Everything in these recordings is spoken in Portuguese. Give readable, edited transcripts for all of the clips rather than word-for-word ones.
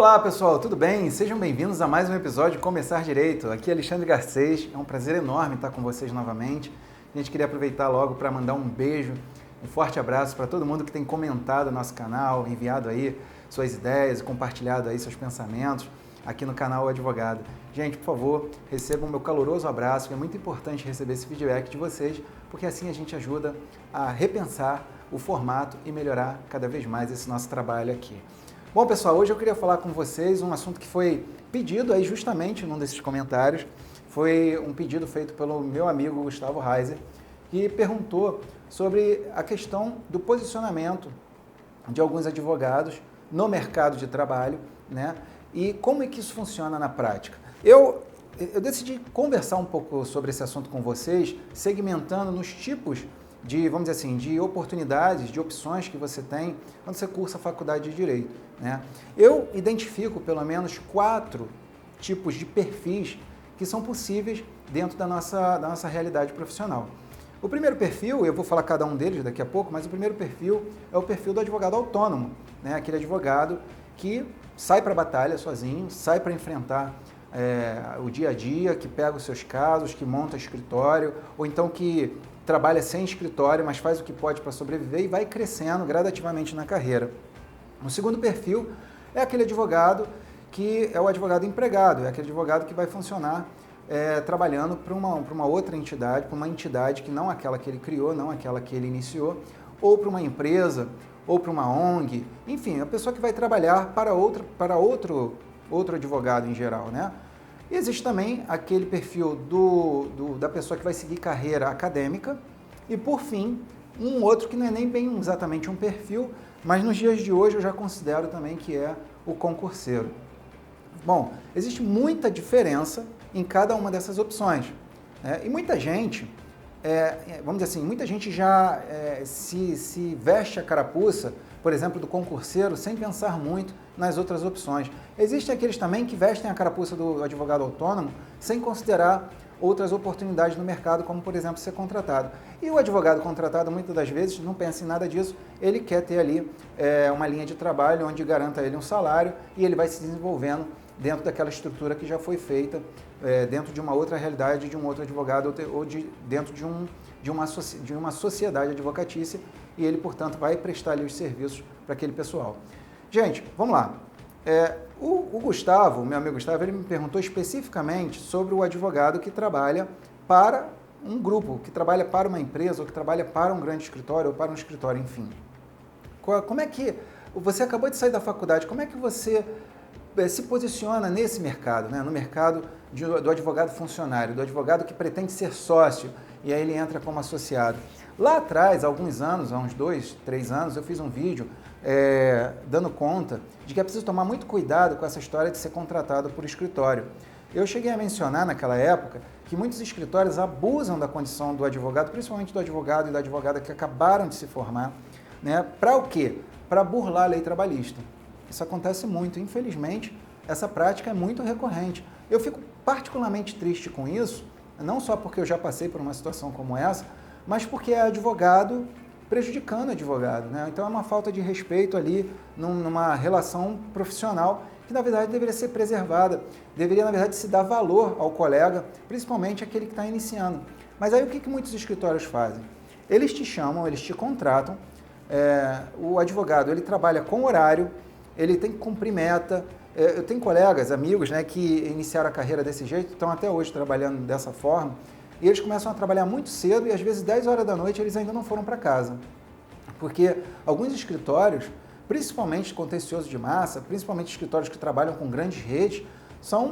Olá pessoal, tudo bem? Sejam bem-vindos a mais um episódio de Começar Direito. Aqui é Alexandre Garcês, é um prazer enorme estar com vocês novamente. A gente queria aproveitar logo para mandar um beijo, um forte abraço para todo mundo que tem comentado no nosso canal, enviado aí suas ideias, compartilhado aí seus pensamentos aqui no canal O Advogado. Gente, por favor, recebam o meu caloroso abraço, que é muito importante receber esse feedback de vocês, porque assim a gente ajuda a repensar o formato e melhorar cada vez mais esse nosso trabalho aqui. Bom, pessoal, hoje eu queria falar com vocês um assunto que foi pedido aí justamente num desses comentários. Foi um pedido feito pelo meu amigo Gustavo Reiser, que perguntou sobre a questão do posicionamento de alguns advogados no mercado de trabalho, né? E como é que isso funciona na prática. Eu decidi conversar um pouco sobre esse assunto com vocês, segmentando nos tipos de, vamos dizer assim, de oportunidades, de opções que você tem quando você cursa a faculdade de Direito, né? Eu identifico pelo menos 4 tipos de perfis que são possíveis dentro da nossa realidade profissional. O primeiro perfil, eu vou falar cada um deles daqui a pouco, mas o primeiro perfil é o perfil do advogado autônomo, né? Aquele advogado que sai para a batalha sozinho, sai para enfrentar o dia a dia, que pega os seus casos, que monta escritório, ou então que trabalha sem escritório, mas faz o que pode para sobreviver e vai crescendo gradativamente na carreira. O segundo perfil é aquele advogado que é o advogado empregado, é aquele advogado que vai funcionar trabalhando para uma outra entidade, para uma entidade que não aquela que ele criou, não aquela que ele iniciou, ou para uma empresa, ou para uma ONG, enfim, a pessoa que vai trabalhar para outro advogado em geral, né? E existe também aquele perfil da pessoa que vai seguir carreira acadêmica e, por fim, um outro que não é nem bem exatamente um perfil, mas nos dias de hoje eu já considero também que é o concurseiro. Bom, existe muita diferença em cada uma dessas opções, né? E muita gente, vamos dizer assim, muita gente já se veste a carapuça, por exemplo, do concurseiro, sem pensar muito nas outras opções. Existem aqueles também que vestem a carapuça do advogado autônomo sem considerar outras oportunidades no mercado, como, por exemplo, ser contratado. E o advogado contratado, muitas das vezes, não pensa em nada disso, ele quer ter ali uma linha de trabalho onde garanta ele um salário e ele vai se desenvolvendo dentro daquela estrutura que já foi feita, dentro de uma outra realidade, de um outro advogado ou dentro de uma sociedade advocatícia, e ele, portanto, vai prestar ali os serviços para aquele pessoal. Gente, vamos lá. O Gustavo, meu amigo Gustavo, ele me perguntou especificamente sobre o advogado que trabalha para um grupo, que trabalha para uma empresa, ou que trabalha para um grande escritório, ou para um escritório, enfim. Como é que você acabou de sair da faculdade, como é que você se posiciona nesse mercado, né? No mercado do advogado funcionário, do advogado que pretende ser sócio, e aí ele entra como associado. Lá atrás, há alguns anos, há uns 2, 3 anos, eu fiz um vídeo dando conta de que é preciso tomar muito cuidado com essa história de ser contratado por escritório. Eu cheguei a mencionar naquela época que muitos escritórios abusam da condição do advogado, principalmente do advogado e da advogada que acabaram de se formar, né? Para o quê? Para burlar a lei trabalhista. Isso acontece muito, infelizmente, essa prática é muito recorrente. Eu fico particularmente triste com isso, não só porque eu já passei por uma situação como essa, mas porque é advogado prejudicando advogado, né? Então é uma falta de respeito ali numa relação profissional que, na verdade, deveria ser preservada, deveria, na verdade, se dar valor ao colega, principalmente aquele que está iniciando. Mas aí o que muitos escritórios fazem? Eles te chamam, eles te contratam, o advogado ele trabalha com horário, ele tem que cumprir meta. Eu tenho colegas, amigos, né, que iniciaram a carreira desse jeito, estão até hoje trabalhando dessa forma, e eles começam a trabalhar muito cedo e às vezes 10 horas da noite eles ainda não foram para casa. Porque alguns escritórios, principalmente contencioso de massa, principalmente escritórios que trabalham com grandes redes,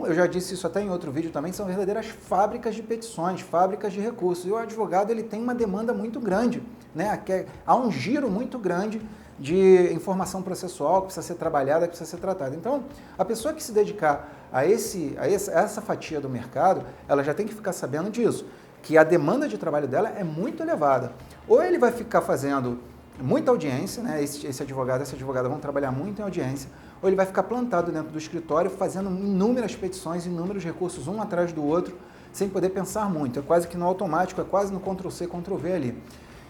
eu já disse isso até em outro vídeo também, são verdadeiras fábricas de petições, fábricas de recursos. E o advogado ele tem uma demanda muito grande, né? Há um giro muito grande de informação processual que precisa ser trabalhada, que precisa ser tratada. Então, a pessoa que se dedicar a essa fatia do mercado, ela já tem que ficar sabendo disso, que a demanda de trabalho dela é muito elevada. Ou ele vai ficar fazendo muita audiência, né? Esse advogado, essa advogada vão trabalhar muito em audiência, ou ele vai ficar plantado dentro do escritório fazendo inúmeras petições, inúmeros recursos, um atrás do outro, sem poder pensar muito. É quase que no automático, é quase no Ctrl-C, Ctrl-V ali.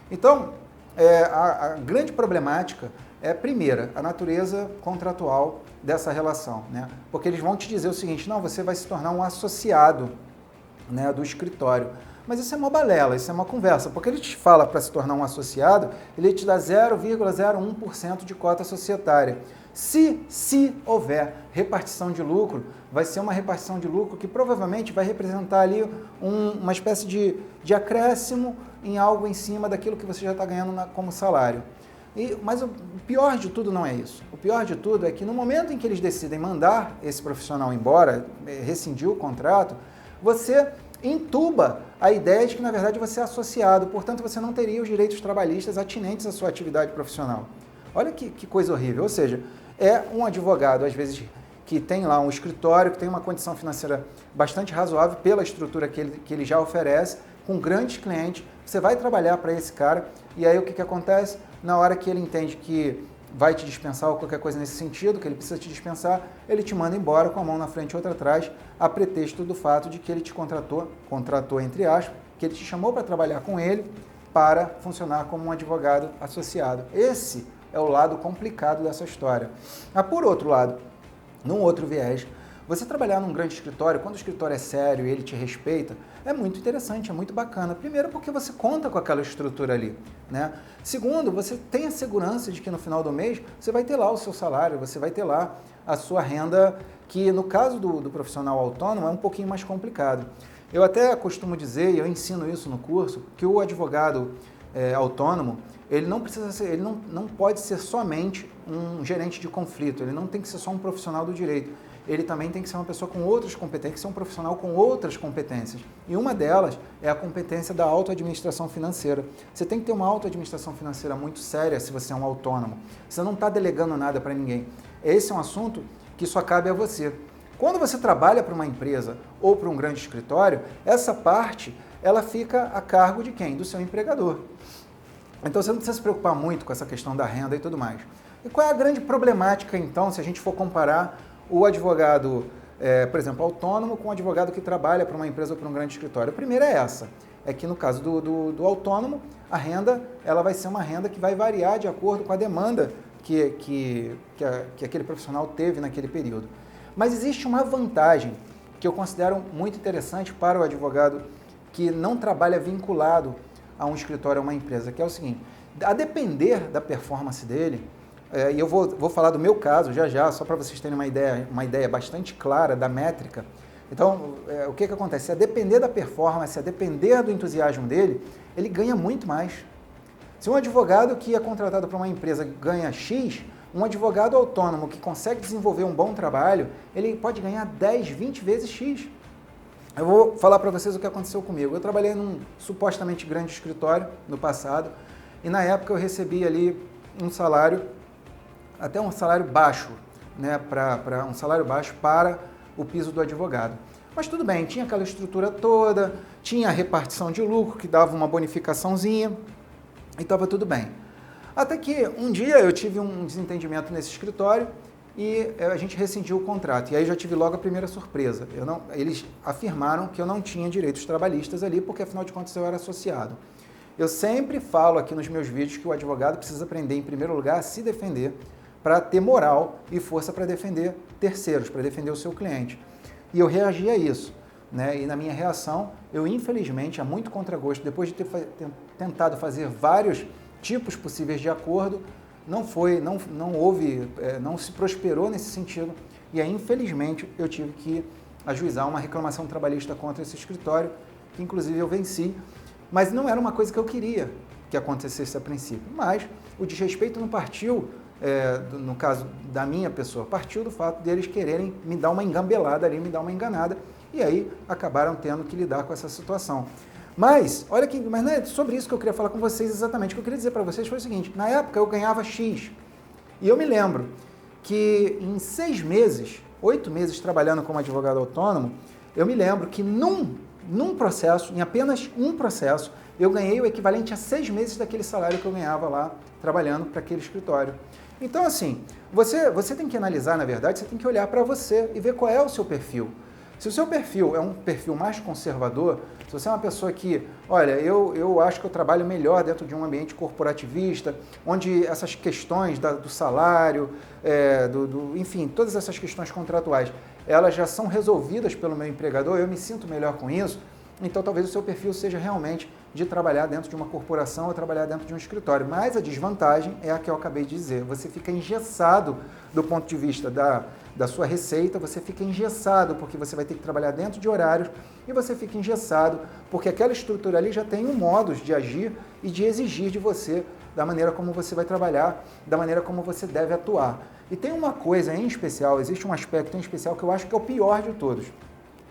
Então, a grande problemática é, primeira, a natureza contratual dessa relação, né? Porque eles vão te dizer o seguinte, não, você vai se tornar um associado, né, do escritório. Mas isso é uma balela, isso é uma conversa, porque ele te fala para se tornar um associado, ele te dá 0,01% de cota societária. Se houver repartição de lucro, vai ser uma repartição de lucro que provavelmente vai representar ali uma espécie de acréscimo em algo em cima daquilo que você já está ganhando como salário. Mas o pior de tudo não é isso. O pior de tudo é que no momento em que eles decidem mandar esse profissional embora, rescindir o contrato, você entuba a ideia de que, na verdade, você é associado, portanto, você não teria os direitos trabalhistas atinentes à sua atividade profissional. Olha que coisa horrível. Ou seja, é um advogado, às vezes, que tem lá um escritório, que tem uma condição financeira bastante razoável pela estrutura que ele já oferece, com grandes clientes, você vai trabalhar para esse cara, e aí o que acontece? Na hora que ele entende que vai te dispensar ou qualquer coisa nesse sentido, que ele precisa te dispensar, ele te manda embora com a mão na frente e outra atrás, a pretexto do fato de que ele te contratou entre aspas, que ele te chamou para trabalhar com ele para funcionar como um advogado associado. Esse é o lado complicado dessa história. Mas, por outro lado, num outro viés, você trabalhar num grande escritório, quando o escritório é sério e ele te respeita, é muito interessante, é muito bacana. Primeiro, porque você conta com aquela estrutura ali, né? Segundo, você tem a segurança de que no final do mês você vai ter lá o seu salário, você vai ter lá a sua renda, que no caso do profissional autônomo é um pouquinho mais complicado. Eu até costumo dizer, e eu ensino isso no curso, que o advogado autônomo, ele não precisa ser, ele não pode ser somente um gerente de conflito, ele não tem que ser só um profissional do direito. Ele também tem que ser uma pessoa com outras competências, tem que ser um profissional com outras competências. E uma delas é a competência da autoadministração financeira. Você tem que ter uma autoadministração financeira muito séria se você é um autônomo. Você não está delegando nada para ninguém. Esse é um assunto que só cabe a você. Quando você trabalha para uma empresa ou para um grande escritório, essa parte ela fica a cargo de quem? Do seu empregador. Então você não precisa se preocupar muito com essa questão da renda e tudo mais. E qual é a grande problemática, então, se a gente for comparar o advogado, por exemplo, autônomo com o advogado que trabalha para uma empresa ou para um grande escritório? A primeira é essa, é que no caso do autônomo, a renda ela vai ser uma renda que vai variar de acordo com a demanda que aquele profissional teve naquele período. Mas existe uma vantagem que eu considero muito interessante para o advogado que não trabalha vinculado a um escritório ou uma empresa, que é o seguinte: a depender da performance dele, e eu vou falar do meu caso já, só para vocês terem uma ideia bastante clara da métrica. Então, o que acontece? A depender da performance, a depender do entusiasmo dele, ele ganha muito mais. Se um advogado que é contratado para uma empresa ganha X, um advogado autônomo que consegue desenvolver um bom trabalho, ele pode ganhar 10, 20 vezes X. Eu vou falar para vocês o que aconteceu comigo. Eu trabalhei num supostamente grande escritório no passado, e na época eu recebi ali um salário, até um salário baixo, né, para um salário baixo para o piso do advogado. Mas tudo bem, tinha aquela estrutura toda, tinha a repartição de lucro que dava uma bonificaçãozinha e estava tudo bem. Até que um dia eu tive um desentendimento nesse escritório e a gente rescindiu o contrato. E aí já tive logo a primeira surpresa. Eles afirmaram que eu não tinha direitos trabalhistas ali, porque afinal de contas eu era associado. Eu sempre falo aqui nos meus vídeos que o advogado precisa aprender, em primeiro lugar, a se defender, para ter moral e força para defender terceiros, para defender o seu cliente. E eu reagi a isso, né? E na minha reação, eu infelizmente, a muito contragosto, depois de ter tentado fazer vários tipos possíveis de acordo, não se prosperou nesse sentido, e aí infelizmente eu tive que ajuizar uma reclamação trabalhista contra esse escritório, que inclusive eu venci, mas não era uma coisa que eu queria que acontecesse a princípio. Mas o desrespeito não partiu, no caso da minha pessoa, partiu do fato deles quererem me dar uma engambelada ali, me dar uma enganada, e aí acabaram tendo que lidar com essa situação. Mas não é sobre isso que eu queria falar com vocês exatamente. O que eu queria dizer para vocês foi o seguinte: na época eu ganhava X, e eu me lembro que em 6 meses, 8 meses trabalhando como advogado autônomo, eu me lembro que num processo, em apenas um processo, eu ganhei o equivalente a 6 meses daquele salário que eu ganhava lá trabalhando para aquele escritório. Então, assim, você tem que analisar, na verdade, você tem que olhar para você e ver qual é o seu perfil. Se o seu perfil é um perfil mais conservador, se você é uma pessoa que, olha, eu acho que eu trabalho melhor dentro de um ambiente corporativista, onde essas questões do salário, enfim, todas essas questões contratuais, elas já são resolvidas pelo meu empregador, eu me sinto melhor com isso, então talvez o seu perfil seja realmente de trabalhar dentro de uma corporação ou trabalhar dentro de um escritório. Mas a desvantagem é a que eu acabei de dizer. Você fica engessado do ponto de vista da sua receita, você fica engessado porque você vai ter que trabalhar dentro de horários e você fica engessado porque aquela estrutura ali já tem um modus de agir e de exigir de você da maneira como você vai trabalhar, da maneira como você deve atuar. E tem uma coisa em especial, existe um aspecto em especial que eu acho que é o pior de todos,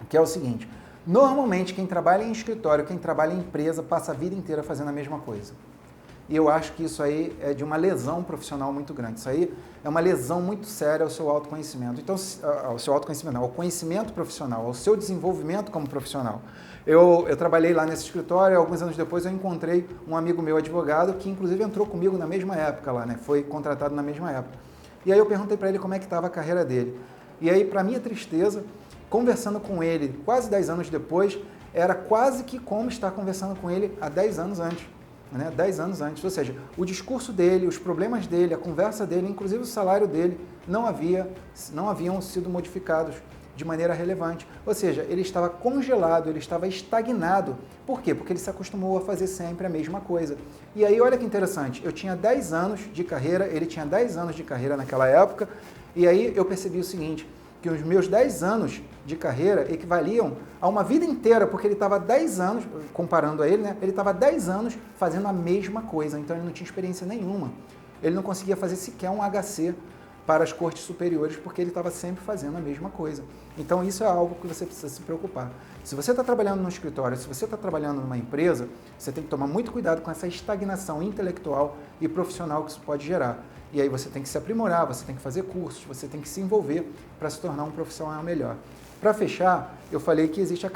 que é o seguinte: normalmente quem trabalha em escritório, quem trabalha em empresa, passa a vida inteira fazendo a mesma coisa. E eu acho que isso aí é de uma lesão profissional muito grande. Isso aí é uma lesão muito séria ao seu autoconhecimento. Então, ao seu autoconhecimento, não, ao conhecimento profissional, ao seu desenvolvimento como profissional. Eu trabalhei lá nesse escritório, alguns anos depois eu encontrei um amigo meu advogado que inclusive entrou comigo na mesma época lá, né? Foi contratado na mesma época. E aí eu perguntei para ele como é que estava a carreira dele. E aí, para minha tristeza, conversando com ele quase 10 anos depois, era quase que como estar conversando com ele há 10 anos antes. 10 anos antes, ou seja, o discurso dele, os problemas dele, a conversa dele, inclusive o salário dele, não haviam sido modificados de maneira relevante. Ou seja, ele estava congelado, ele estava estagnado. Por quê? Porque ele se acostumou a fazer sempre a mesma coisa. E aí, olha que interessante, eu tinha 10 anos de carreira, ele tinha 10 anos de carreira naquela época, e aí eu percebi o seguinte, que os meus 10 anos de carreira equivaliam a uma vida inteira, porque ele estava 10 anos, comparando a ele, né? Ele estava 10 anos fazendo a mesma coisa, então ele não tinha experiência nenhuma. Ele não conseguia fazer sequer um HC para as cortes superiores, porque ele estava sempre fazendo a mesma coisa. Então isso é algo que você precisa se preocupar. Se você está trabalhando num escritório, se você está trabalhando numa empresa, você tem que tomar muito cuidado com essa estagnação intelectual e profissional que isso pode gerar. E aí você tem que se aprimorar, você tem que fazer cursos, você tem que se envolver para se tornar um profissional melhor. Para fechar, eu falei que existe a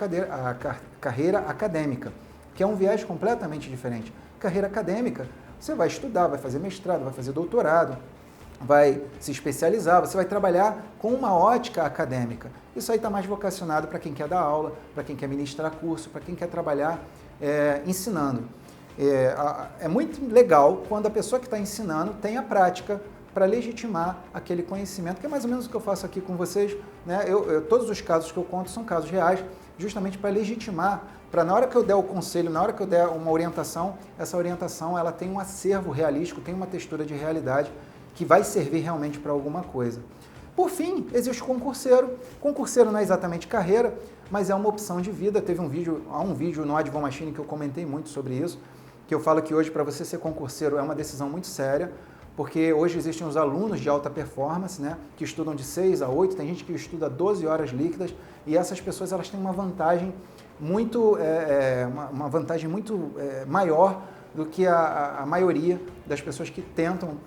carreira acadêmica, que é um viés completamente diferente. Carreira acadêmica, você vai estudar, vai fazer mestrado, vai fazer doutorado, vai se especializar, você vai trabalhar com uma ótica acadêmica. Isso aí está mais vocacionado para quem quer dar aula, para quem quer ministrar curso, para quem quer trabalhar ensinando. É muito legal quando a pessoa que está ensinando tem a prática para legitimar aquele conhecimento, que é mais ou menos o que eu faço aqui com vocês, né? Todos os casos que eu conto são casos reais, justamente para legitimar, para na hora que eu der o conselho, na hora que eu der uma orientação, essa orientação ela tem um acervo realístico, tem uma textura de realidade que vai servir realmente para alguma coisa. Por fim, existe o concurseiro. Concurseiro não é exatamente carreira, mas é uma opção de vida. Há um vídeo no Advomachine que eu comentei muito sobre isso, que eu falo que hoje para você ser concurseiro é uma decisão muito séria, porque hoje existem os alunos de alta performance, né, que estudam de 6 a 8, tem gente que estuda 12 horas líquidas, e essas pessoas elas têm uma vantagem muito, maior do que a maioria das pessoas que tentam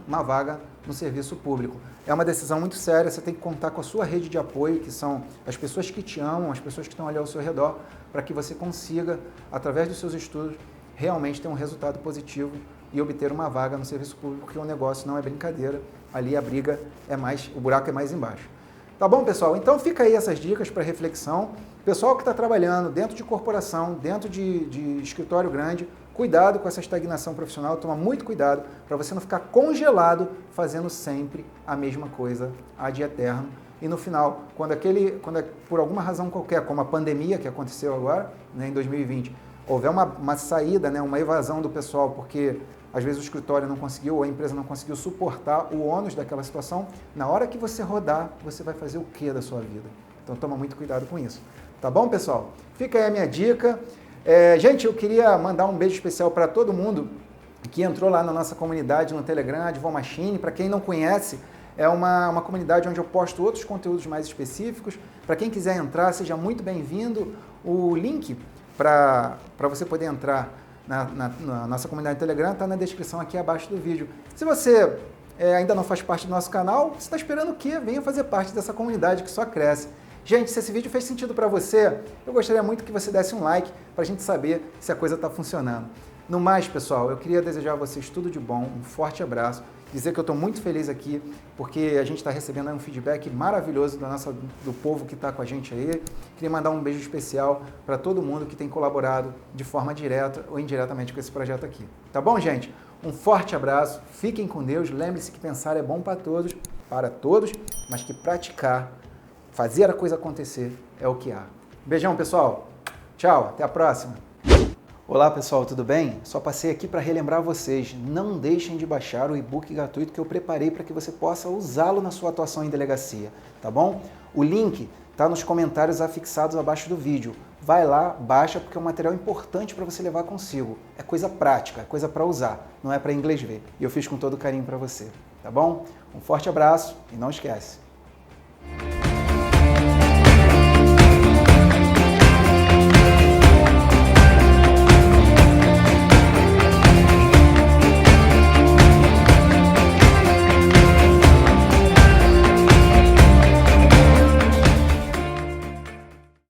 uma vaga no serviço público. É uma decisão muito séria, você tem que contar com a sua rede de apoio, que são as pessoas que te amam, as pessoas que estão ali ao seu redor, para que você consiga, através dos seus estudos, realmente ter um resultado positivo e obter uma vaga no serviço público, porque o negócio não é brincadeira, ali a briga o buraco é mais embaixo. Tá bom, pessoal? Então fica aí essas dicas para reflexão. Pessoal que está trabalhando dentro de corporação, dentro de escritório grande, cuidado com essa estagnação profissional, toma muito cuidado para você não ficar congelado fazendo sempre a mesma coisa ad eterno. E no final, quando por alguma razão qualquer, como a pandemia que aconteceu agora, né, em 2020, houver uma saída, né, uma evasão do pessoal, porque às vezes o escritório não conseguiu, ou a empresa não conseguiu suportar o ônus daquela situação, na hora que você rodar, você vai fazer o que da sua vida? Então toma muito cuidado com isso. Tá bom, pessoal? Fica aí a minha dica. Gente, eu queria mandar um beijo especial para todo mundo que entrou lá na nossa comunidade no Telegram, Advomachine. Para quem não conhece, é uma comunidade onde eu posto outros conteúdos mais específicos. Para quem quiser entrar, seja muito bem-vindo. O link para você poder entrar na nossa comunidade no Telegram está na descrição aqui abaixo do vídeo. Se você ainda não faz parte do nosso canal, você está esperando o quê? Venha fazer parte dessa comunidade que só cresce. Gente, se esse vídeo fez sentido para você, eu gostaria muito que você desse um like para a gente saber se a coisa está funcionando. No mais, pessoal, eu queria desejar a vocês tudo de bom, um forte abraço dizer que eu estou muito feliz aqui, porque a gente está recebendo um feedback maravilhoso do povo que está com a gente aí. Queria mandar um beijo especial para todo mundo que tem colaborado de forma direta ou indiretamente com esse projeto aqui. Tá bom, gente? Um forte abraço, fiquem com Deus, lembre-se que pensar é bom para todos, mas que praticar, fazer a coisa acontecer é o que há. Beijão, pessoal. Tchau, até a próxima. Olá, pessoal, tudo bem? Só passei aqui para relembrar vocês, não deixem de baixar o e-book gratuito que eu preparei para que você possa usá-lo na sua atuação em delegacia, tá bom? O link está nos comentários afixados abaixo do vídeo. Vai lá, baixa, porque é um material importante para você levar consigo. É coisa prática, é coisa para usar, não é para inglês ver. E eu fiz com todo carinho para você, tá bom? Um forte abraço e não esquece,